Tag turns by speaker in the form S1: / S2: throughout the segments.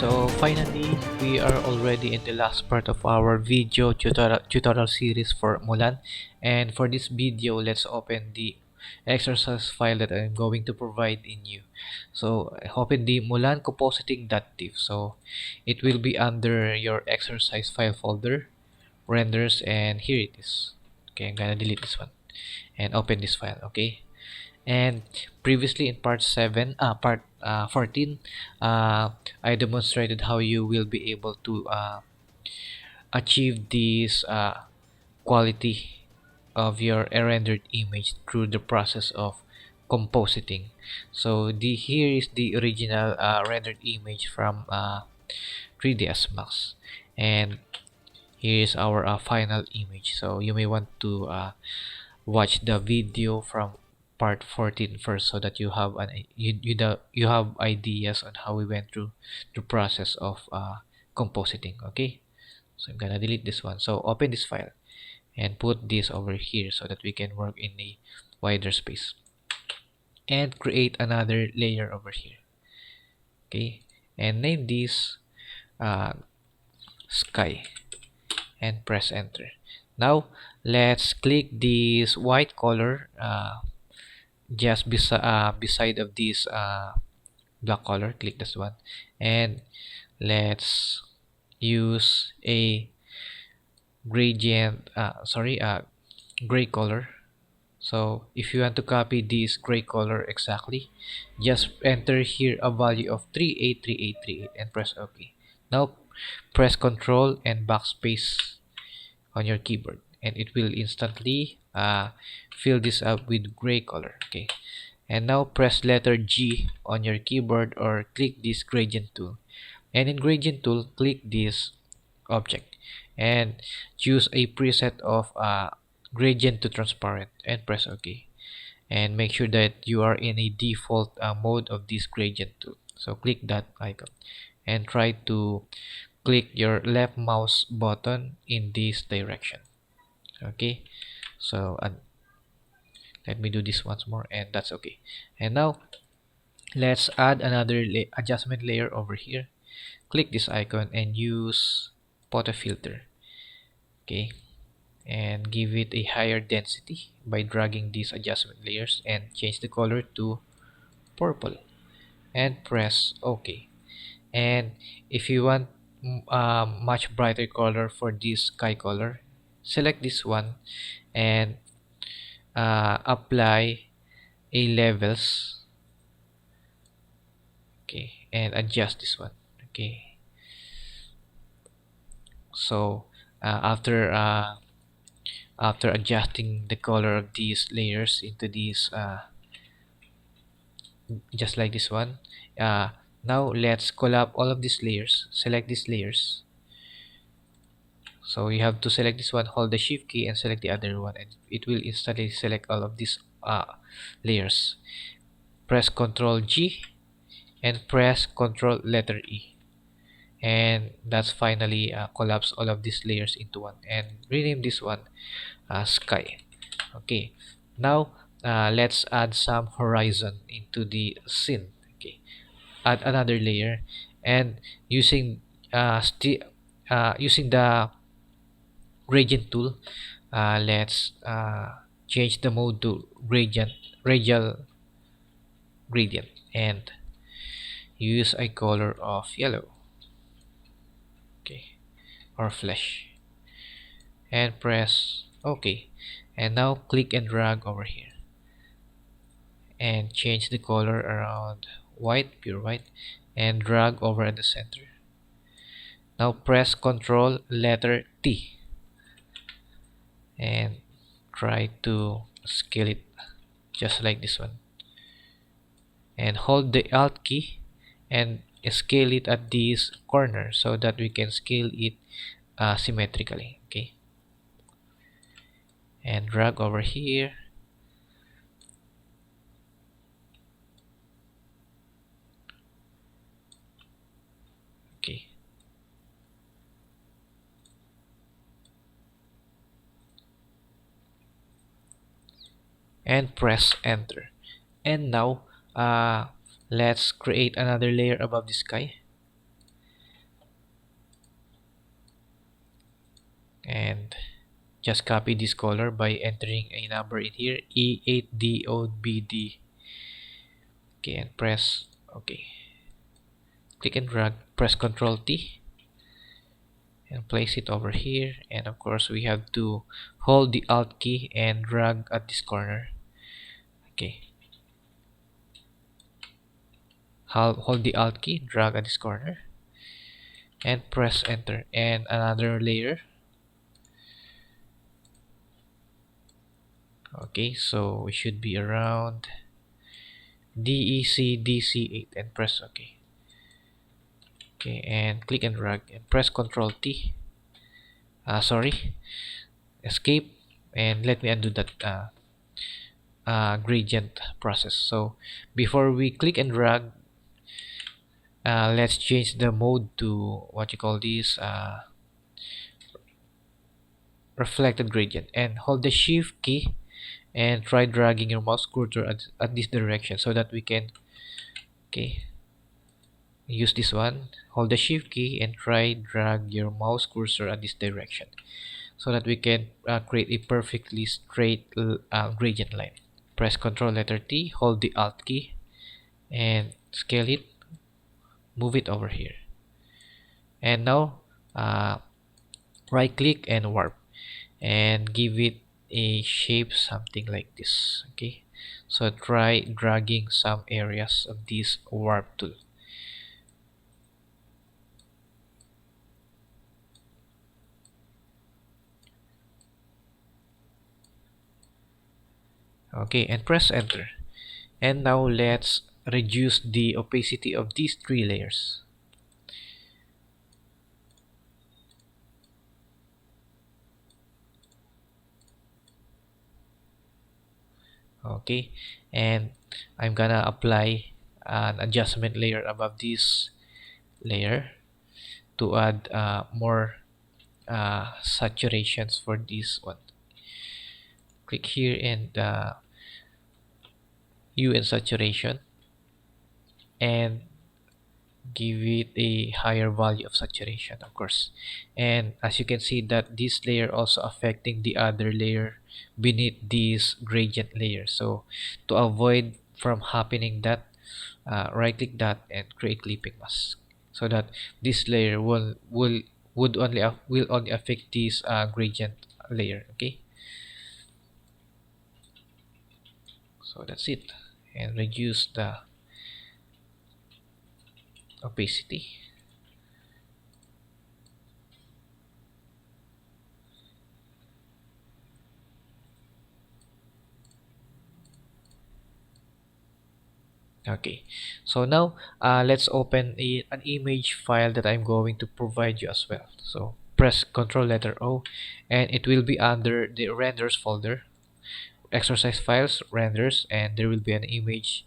S1: So finally, we are already in the last part of our video tutorial series for Mulan. And for this video, let's open the exercise file that I'm going to provide in you. So open the Mulan compositing.tif. So it will be under your exercise file folder, renders, and here it is. Okay, I'm gonna delete this one and open this file. Okay. And previously in part 14, I demonstrated how you will be able to achieve this quality of your rendered image through the process of compositing. So here is the original rendered image from 3ds Max, and here is our final image. So you may want to watch the video from part 14 first, so that you have you have ideas on how we went through the process of compositing. Okay, so I'm gonna delete this one. So open this file and put this over here so that we can work in a wider space, and create another layer over here. Okay, and name this uh, sky, and press enter. Now let's click this white color just beside of this black color. Click this one, and let's use a gray color. So if you want to copy this gray color exactly, just enter here a value of 383838 and press OK. Now press Ctrl and backspace on your keyboard, and it will instantly fill this up with gray color. Okay, and now press letter G on your keyboard or click this gradient tool, and in gradient tool click this object and choose a preset of gradient to transparent and press OK, and make sure that you are in a default mode of this gradient tool. So click that icon and try to click your left mouse button in this direction. Okay, so let me do this once more, and that's okay. And now let's add another adjustment layer over here. Click this icon and use photo filter. Okay, and give it a higher density by dragging these adjustment layers and change the color to purple and press OK. And if you want much brighter color for this sky color, select this one and apply a levels. Okay, and adjust this one. Okay, so after adjusting the color of these layers into these just like this one, now let's collab all of these layers. Select these layers. So you have to select this one, hold the shift key and select the other one, and it will instantly select all of these layers. Press Ctrl G and press Ctrl letter E, and that's finally collapse all of these layers into one, and rename this one sky. Okay, now let's add some horizon into the scene. Okay, add another layer, and using using the gradient tool, let's change the mode to radial gradient and use a color of yellow. Okay, or flesh, and press OK. And now click and drag over here and change the color around white, pure white, and drag over at the center. Now press Ctrl letter T and try to scale it just like this one, and hold the Alt key and scale it at this corner so that we can scale it symmetrically. Okay, and drag over here. Okay, and press enter. And now let's create another layer above the sky. and just copy this color by entering a number in here, E8DOBD. Okay, and press OK. Click and drag, press Ctrl T and place it over here, and of course we have to hold the Alt key and drag at this corner. Okay, hold the Alt key, drag at this corner, and press enter, and another layer. Okay, so we should be around DEC 8 and press OK. Okay, and click and drag and press Ctrl T. Sorry, escape, and let me undo that gradient process. So before we click and drag, let's change the mode to what you call this, reflected gradient, and hold the shift key and try dragging your mouse cursor at this direction so that we can, okay, use this one. Hold the shift key and try drag your mouse cursor at this direction so that we can create a perfectly straight gradient line. Press Ctrl letter T, hold the Alt key and scale it, move it over here, and now right click and warp and give it a shape something like this. Okay, so try dragging some areas of this warp tool. Okay, and press enter, and now let's reduce the opacity of these three layers. Okay, and I'm gonna apply an adjustment layer above this layer to add more saturations for this one. Click here and hue and saturation, and give it a higher value of saturation, of course. And as you can see that this layer also affecting the other layer beneath this gradient layer. So to avoid from happening that, right click that and create clipping mask so that this layer will only affect this gradient layer. Okay, so that's it, and reduce the opacity. Okay, so now let's open an image file that I'm going to provide you as well. So press Ctrl letter O, and it will be under the renders folder, exercise files, renders, and there will be an image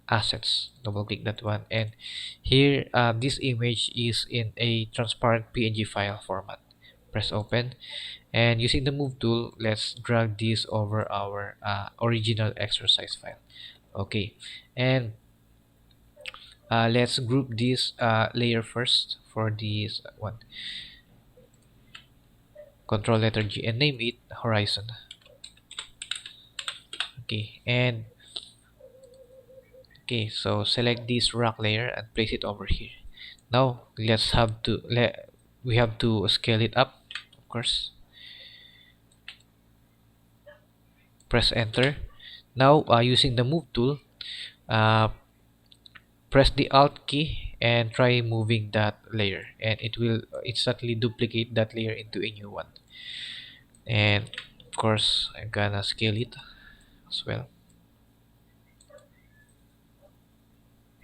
S1: assets. Double click that one, and here this image is in a transparent PNG file format. Press open, and using the move tool, let's drag this over our original exercise file. Okay, and let's group this layer first for this one. Control letter G and name it horizon. Okay, and okay, so select this rock layer and place it over here. Now we have to scale it up, of course. Press enter. Now using the move tool, uh, press the Alt key and try moving that layer, and it will instantly duplicate that layer into a new one. And of course I'm gonna scale it as well,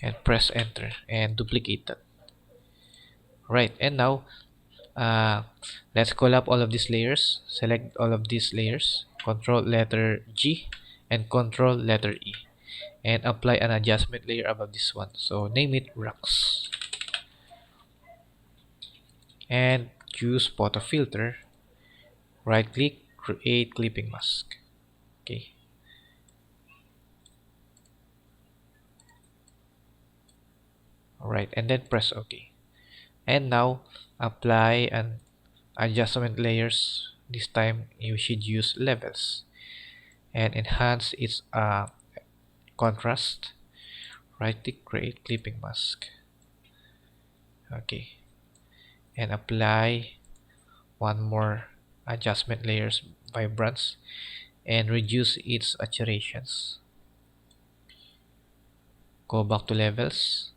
S1: and press enter and duplicate that. Right, and now uh, let's collab all of these layers. Select all of these layers, control letter G and control letter E, and apply an adjustment layer above this one, so name it rocks, and choose photo filter, right click, create clipping mask. Okay, alright, and then press OK, and now apply an adjustment layers. This time you should use levels and enhance its contrast. Right click, create clipping mask. Okay, and apply one more adjustment layers vibrance and reduce its saturations. Go back to levels.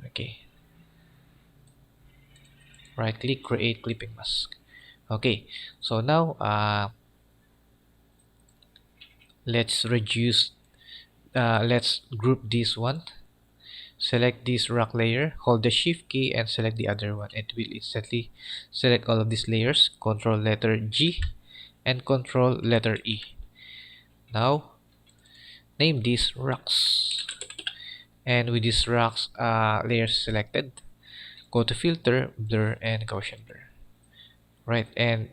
S1: Okay, right click, create clipping mask. Okay, so now let's group this one. Select this rock layer, hold the shift key and select the other one. It will instantly select all of these layers. Control letter G and control letter E. Now name these rocks, and with these rocks layers selected, go to filter, blur and Gaussian blur. Right, and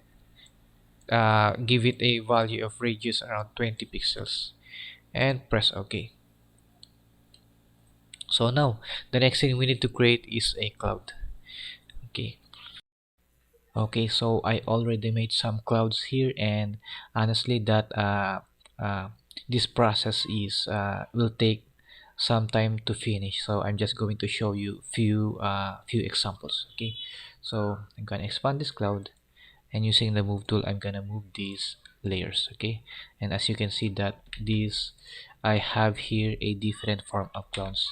S1: give it a value of radius around 20 pixels and press OK. So now the next thing we need to create is a cloud. Okay, so I already made some clouds here, and honestly that uh, this process is will take some time to finish, so I'm just going to show you few examples. Okay, so I'm gonna expand this cloud, and using the move tool I'm gonna move these layers. Okay, and as you can see that this I have here a different form of clouds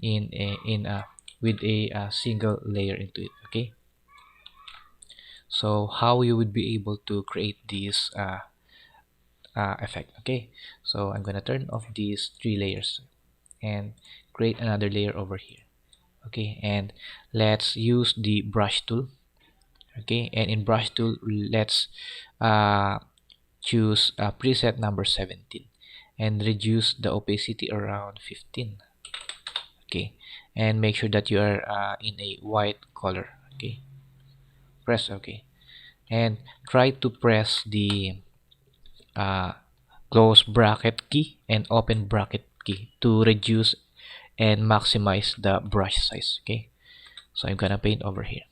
S1: in a with a single layer into it. Okay, so how you would be able to create this effect. Okay, so I'm gonna turn off these three layers and create another layer over here. Okay, and let's use the brush tool. Okay, and in brush tool let's uh, choose preset number 17 and reduce the opacity around 15. Okay, and make sure that you are in a white color. Okay, press OK and try to press the uh, close bracket key and open bracket key to reduce and maximize the brush size. Okay, so I'm gonna paint over here.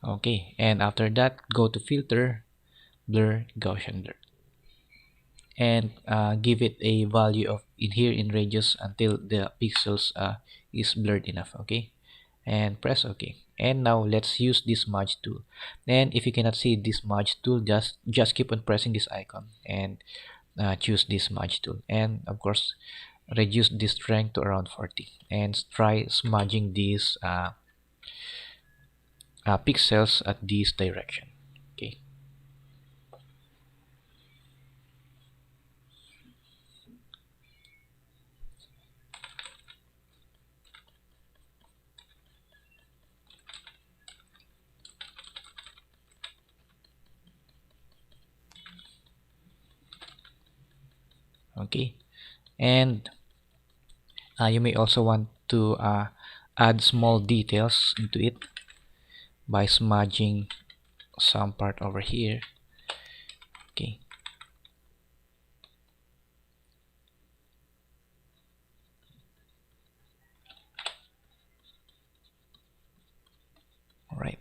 S1: Okay, and after that go to filter, blur, Gaussian blur, and give it a value of in here in radius until the pixels is blurred enough. Okay, and press OK. And now let's use this smudge tool, and if you cannot see this smudge tool, just keep on pressing this icon and choose this smudge tool, and of course reduce the strength to around 40 and try smudging these pixels at this direction. Okay, okay, and you may also want to add small details into it by smudging some part over here. Okay, all right.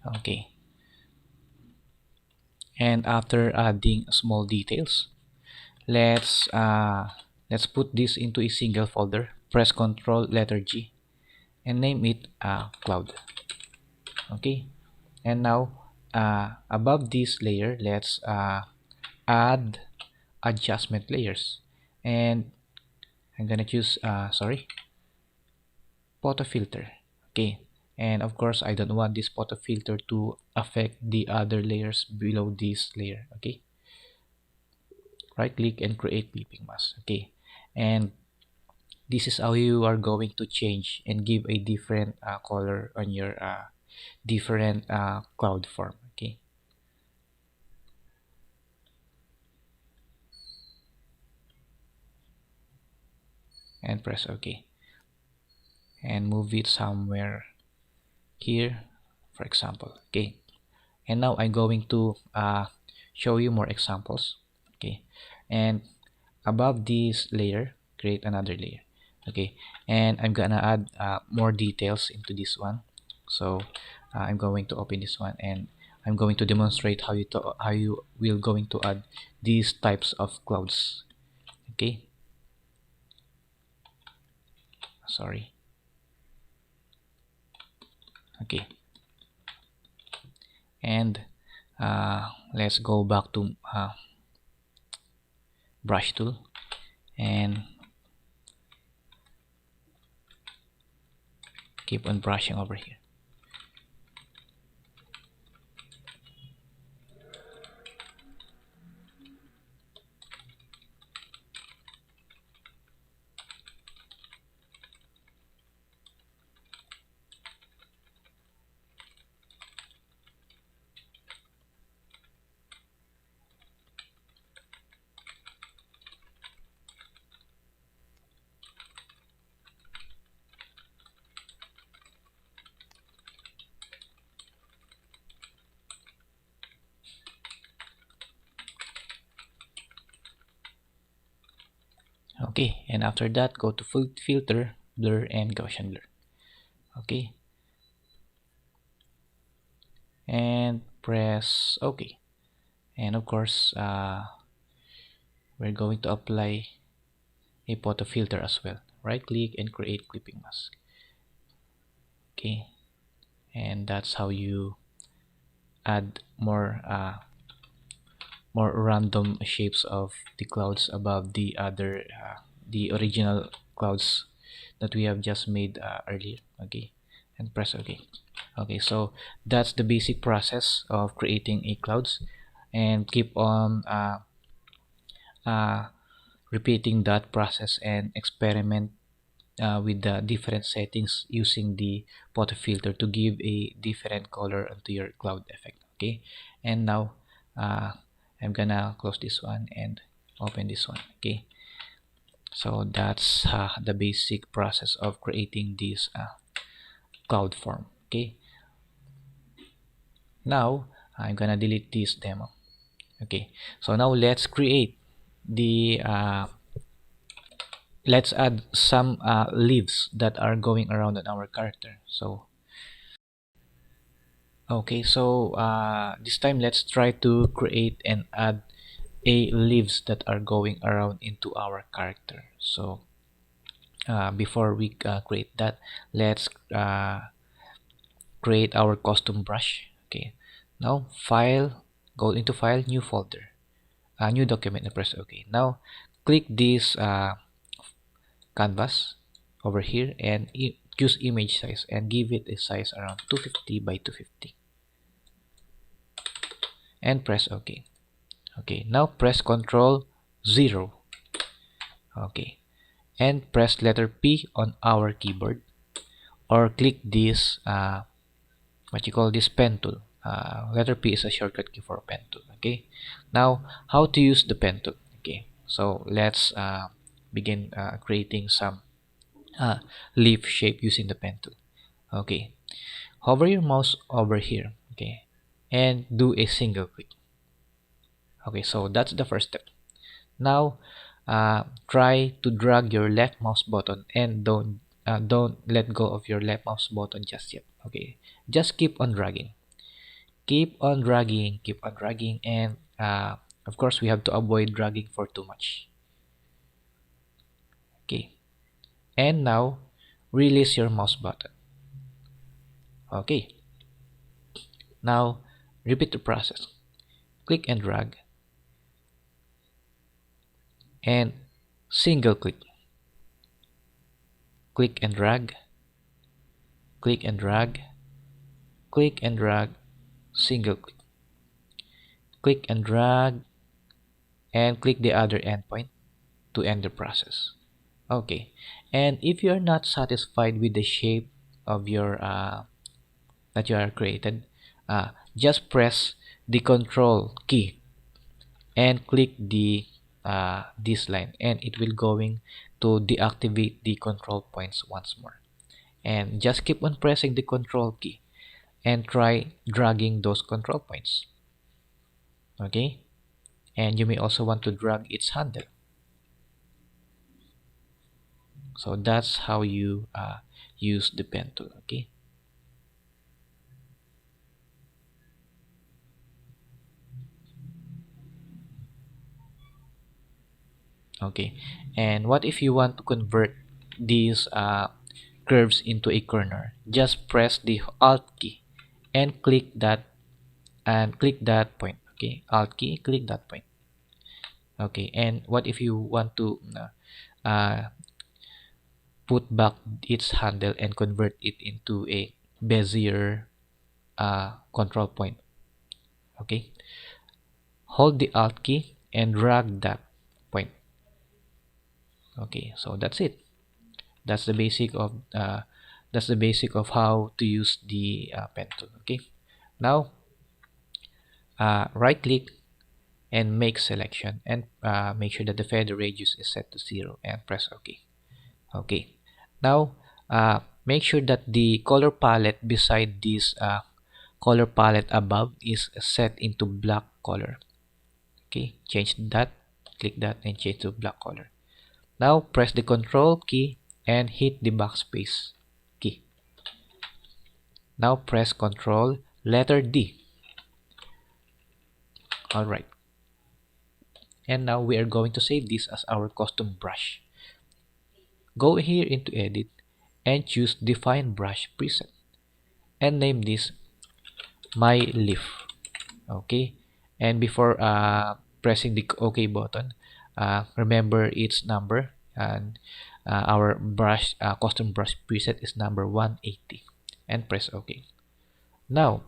S1: Okay, and after adding small details, let's put this into a single folder. Press Ctrl letter G and name it cloud. Okay, and now above this layer let's add adjustment layers, and I'm gonna choose photo filter. Okay, and of course I don't want this photo filter to affect the other layers below this layer. Okay, right click and create clipping mask. Okay, and this is how you are going to change and give a different color on your different cloud form. Okay, and press OK and move it somewhere here, for example. Okay, and now I'm going to show you more examples. Okay, and above this layer create another layer. Okay, and I'm gonna add more details into this one. So I'm going to open this one, and I'm going to demonstrate how you will going to add these types of clouds. Okay, sorry. Okay, and let's go back to brush tool and keep on brushing over here. Okay, and after that go to full filter, blur, and Gaussian blur. Okay, and press OK, and of course we're going to apply a photo filter as well. Right click and create clipping mask. Okay, and that's how you add more random shapes of the clouds above the other the original clouds that we have just made earlier. Okay, and press OK. Okay, so that's the basic process of creating a clouds, and keep on uh, repeating that process and experiment with the different settings using the photo filter to give a different color onto your cloud effect. Okay, and now uh, I'm gonna close this one and open this one. Okay, so that's the basic process of creating this cloud form. Okay, now I'm gonna delete this demo. Okay, so now let's create the let's add some leaves that are going around on our character. So okay, so this time let's try to create and add a leaves that are going around into our character. So before we create that, let's create our custom brush. Okay, now file, go into file, new folder, new document, and press OK. Now click this canvas over here and choose image size and give it a size around 250 by 250 and press OK. Okay, now press Ctrl 0. Okay, and press letter P on our keyboard, or click this what you call this pen tool. Letter P is a shortcut key for pen tool. Okay, now how to use the pen tool. Okay, so let's begin creating some leaf shape using the pen tool. Okay, hover your mouse over here. Okay, and do a single click. Okay, so that's the first step. Now try to drag your left mouse button and don't let go of your left mouse button just yet. Okay, just keep on dragging, keep on dragging, keep on dragging, and of course we have to avoid dragging for too much. Okay, and now release your mouse button. Okay, now repeat the process. Click and drag and single click. click and drag, click and drag, click and drag, single click, click and drag, and click the other endpoint to end the process. Okay, and if you are not satisfied with the shape of your that you are created, just press the control key and click the this line, and it will going to deactivate the control points once more. And just keep on pressing the control key and try dragging those control points. Okay, and you may also want to drag its handle. So that's how you use the pen tool. Okay. Okay, and what if you want to convert these curves into a corner? Just press the alt key and click that point. Okay, alt key, click that point. Okay, and what if you want to put back its handle and convert it into a bezier control point? Okay, hold the alt key and drag that point. Okay, so that's it. That's the basic of how to use the pen tool. Okay, now right click and make selection, and make sure that the feather radius is set to 0 and press OK. Okay, now make sure that the color palette beside this color palette above is set into black color. Okay, change that, click that, and change to black color. Now press the control key and hit the backspace key. Now press control letter D. Alright, and now we are going to save this as our custom brush. Go here into edit and choose define brush preset and name this my leaf. Okay, and before pressing the OK button, remember its number, and our brush custom brush preset is number 180, and press OK. Now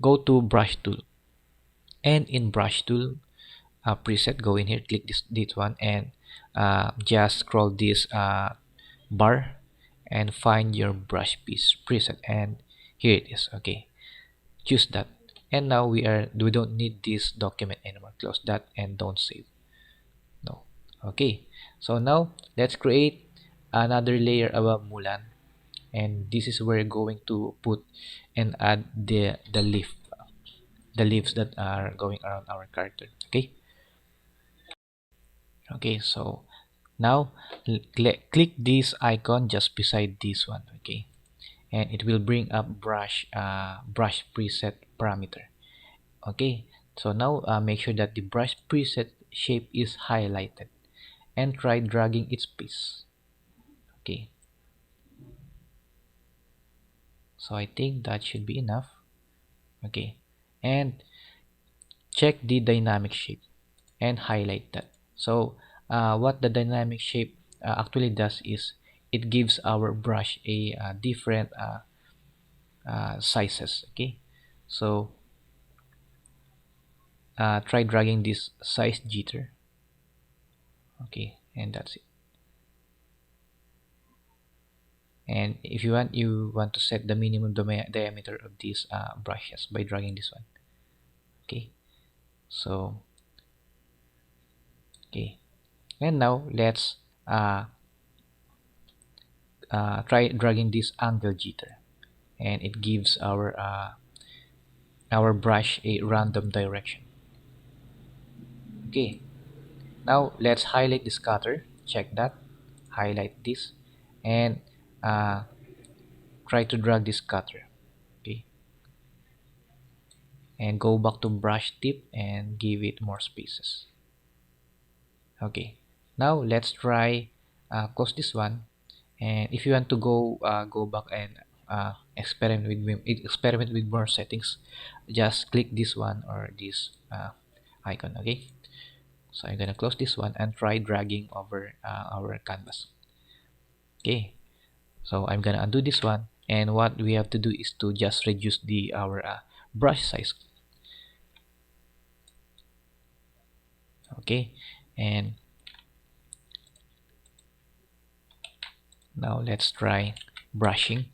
S1: go to brush tool, and in brush tool preset, go in here, click this one, and just scroll this bar and find your brush piece preset, and here it is. Okay, choose that, and now we don't need this document anymore. Close that and don't save. No. Okay, so now let's create another layer above Mulan, and this is where we're going to put and add the leaves that are going around our character. Okay. Okay, so now click this icon just beside this one. Okay, and it will bring up brush preset parameter. Okay, so now make sure that the brush preset shape is highlighted and try dragging its piece. Okay, so I think that should be enough. Okay, and check the dynamic shape and highlight that. So what the dynamic shape actually does is it gives our brush a different sizes. Okay, so try dragging this size jitter. Okay, and that's it. And if you want to set the minimum diameter of these brushes by dragging this one. Okay, so okay, and now let's try dragging this angle jitter, and it gives our brush a random direction. Okay, now let's highlight the scatter. Check that, highlight this, and uh, try to drag this scatter. Okay, and go back to brush tip and give it more spaces. Okay, now let's try close this one, and if you want to go back and experiment with more settings, just click this one or this icon. Okay, so I'm gonna close this one and try dragging over our canvas. Okay, So I'm gonna undo this one, and what we have to do is to just reduce the our brush size. Okay, and now let's try brushing.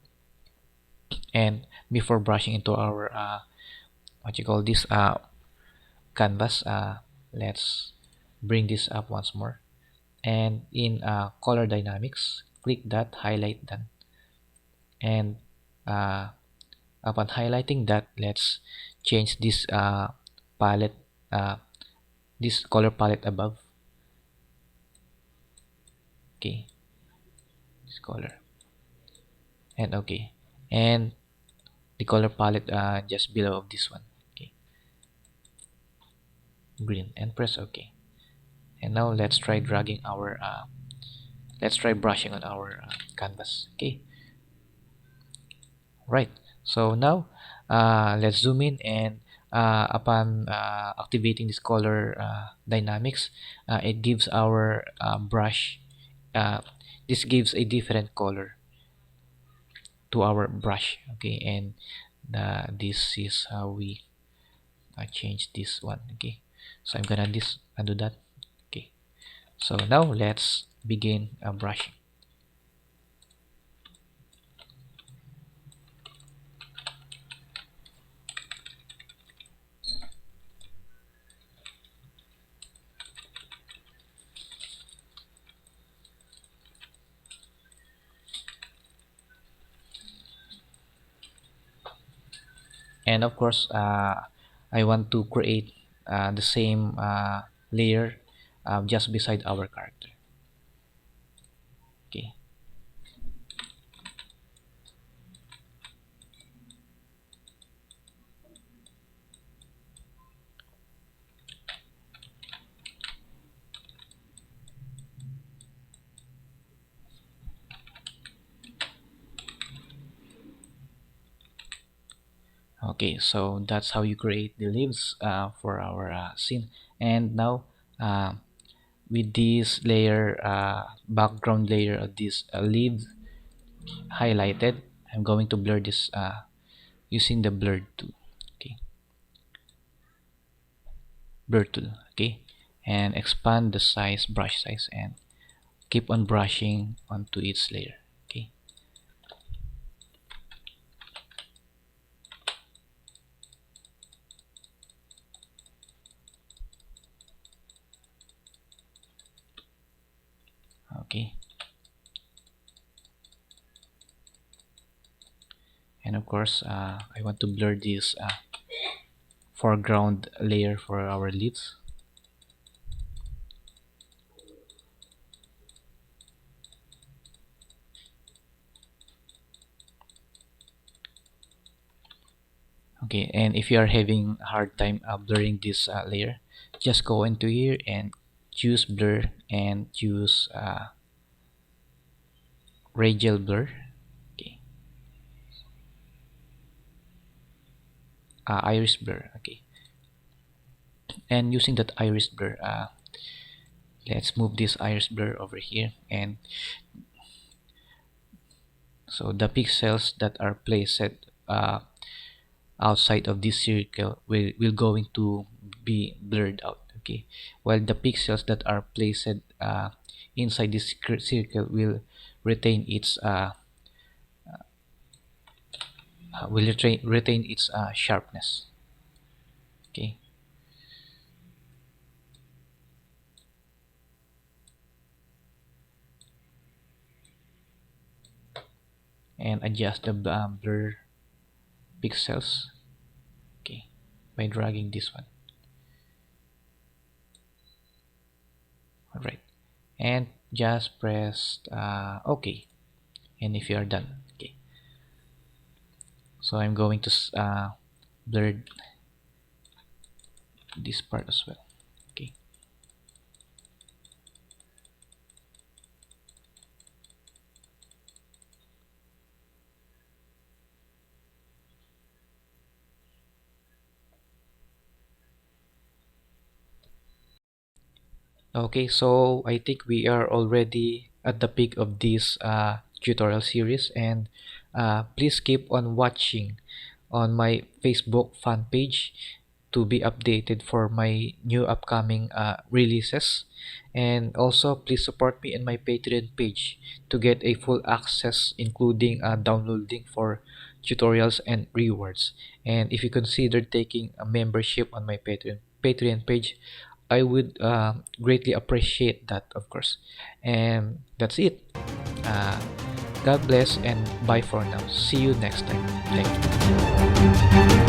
S1: And before brushing into our what you call this canvas, let's bring this up once more, and in color dynamics, click that, highlight that, and uh, upon highlighting that, let's change this palette, uh, this color palette above. Okay, this color, and okay, and the color palette just below of this one. Okay, green, and press OK. And now let's try dragging our let's try brushing on our canvas. Okay, right. So now let's zoom in, and upon activating this color dynamics, it gives our brush, uh, this gives a different color to our brush. Okay, and this is how we change this one. Okay, so I'm gonna undo that. Okay, so now let's begin brushing. And of course, I want to create the same layer just beside our character. Okay, okay, so that's how you create the leaves for our scene. And now uh, with this layer, background layer of this leaves highlighted, I'm going to blur this using the blur tool. Okay, blur tool. Okay, and expand the size, brush size, and keep on brushing onto each layer. Okay, okay, and of course I want to blur this foreground layer for our leaves. Okay, and if you are having a hard time blurring this layer, just go into here and choose blur, and choose radial blur. Okay, iris blur. Okay, and using that iris blur, let's move this iris blur over here, and so the pixels that are placed uh, outside of this circle will going to be blurred out. Okay, while the pixels that are placed inside this circle will retain its sharpness. Okay, and adjust the blur pixels. Okay, by dragging this one. All right, and just press OK, and if you are done. Okay, so I'm going to blur this part as well. Okay, okay, so I think we are already at the peak of this tutorial series, and please keep on watching on my Facebook fan page to be updated for my new upcoming releases. And also please support me in my Patreon page to get a full access, including downloading for tutorials and rewards. And if you consider taking a membership on my Patreon page, I would greatly appreciate that, of course. And that's it. uh, God bless and bye for now. See you next time. Thank you.